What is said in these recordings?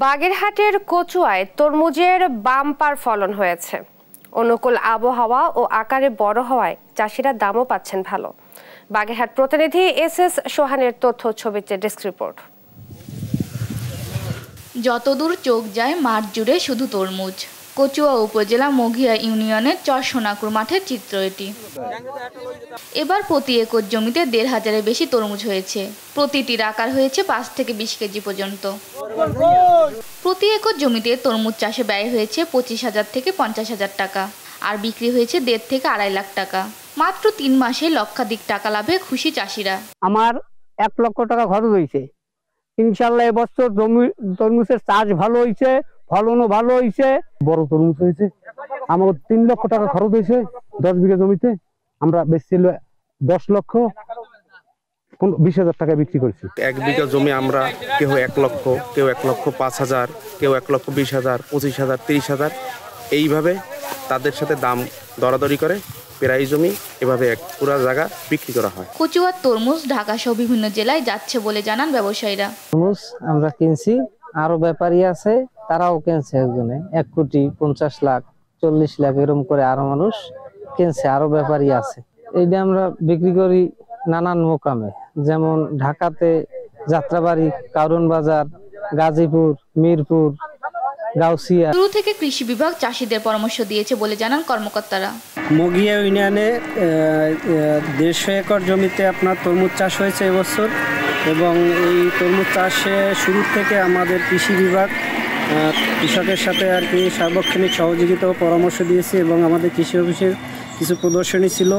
বাগেরহাটের কচুয়ায় তরমুজের বাম্পার ফলন হয়েছে। অনুকূল আবহাওয়া ও আকারে বড় হওয়ায় চাষিরা দামও পাচ্ছেন ভালো। বাগেরহাট প্রতিনিধি এস সোহানের তথ্য ছবিতে ডেস্ক রিপোর্ট। যতদূর চোখ যায় মাঠ জুড়ে শুধু তরমুজ। কচুয়া উপজেলা মঘিয়া ইউনিয়নের চরসোনাকুর মাঠের চিত্র এটি। এবার প্রতি একর জমিতে ১৫০০-এর বেশি তরমুজ হয়েছে। প্রতিটির আকার হয়েছে ৫ থেকে ২০ কেজি পর্যন্ত। প্রতি একর জমিতে তরমুজ চাষে ব্যয় হয়েছে ২৫,০০০ থেকে ৫০,০০০ টাকা, আর বিক্রি হয়েছে ১.৫ থেকে ২.৫ লাখ টাকা। মাত্র ৩ মাসে লক্ষাধিক টাকা লাভে খুশি চাষিরা। আমার ১ লক্ষ টাকা খরচ হয়েছে। ইনশাল্লাহ এবছর তরমুজের চাষ ভালো হয়েছে, ফলনও ভালো হয়েছে। বড় তরমুজ হয়েছে, আমার ৩ লক্ষ টাকা খরচ হয়েছে ১০ বিঘা জমিতে। আমরা বেশি ১০ লক্ষ ২০,০০০ টাকা বিক্রি করেছি। ১ বিঘা জমি আমরা কেউ ১ লক্ষ, কেউ ১,৫,০০০, কেউ ১,২০,০০০, ২৫,০০০, ৩০,০০০ এইভাবে তাদের সাথে দাম দরাদরি করে প্রায় জমি এভাবে পুরো জায়গা বিক্রি করা হয়। কচুয়ার তরমুজ ঢাকা সহ বিভিন্ন জেলায় যাচ্ছে বলে জানান ব্যবসায়ীরা। তরমুজ আমরা কিনছি, আরো ব্যাপারী আছে, তারাও কিনছে। একজনে ১,৫০,০০,০০০, ৪০ লাখ এরকম করে আরো মানুষ কিনছে, আরো ব্যাপারী আছে। এইটা আমরা বিক্রি করি নানান মোকামে, যেমন ঢাকাতে যাত্রাবাড়ি, কারণ বাজার, গাজীপুর, মিরপুর, গাউসিয়া। শুরু থেকে কৃষি বিভাগ চাষিদের পরামর্শ দিয়েছে বলে জানান কর্মকর্তারা। মঘিয়া ইউনিয়নে ১৫০ একর জমিতে আপনার তরমুজ চাষ হয়েছে এবছর, এবং এই তরমুজ চাষে শুরু থেকে আমাদের কৃষি বিভাগ কৃষকের সাথে আর কি সার্বক্ষণিক সহযোগিতা ও পরামর্শ দিয়েছে, এবং আমাদের কৃষি অফিসের কিছু প্রদর্শনী ছিল,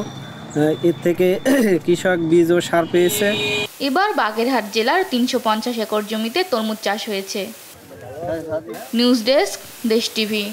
এর থেকে কৃষক বীজ ও সার পেয়েছে। এবার বাগেরহাট জেলার ৩৫০ একর জমিতে তরমুজ চাষ হয়েছে। নিউজ ডেস্ক, দেশ টিভি।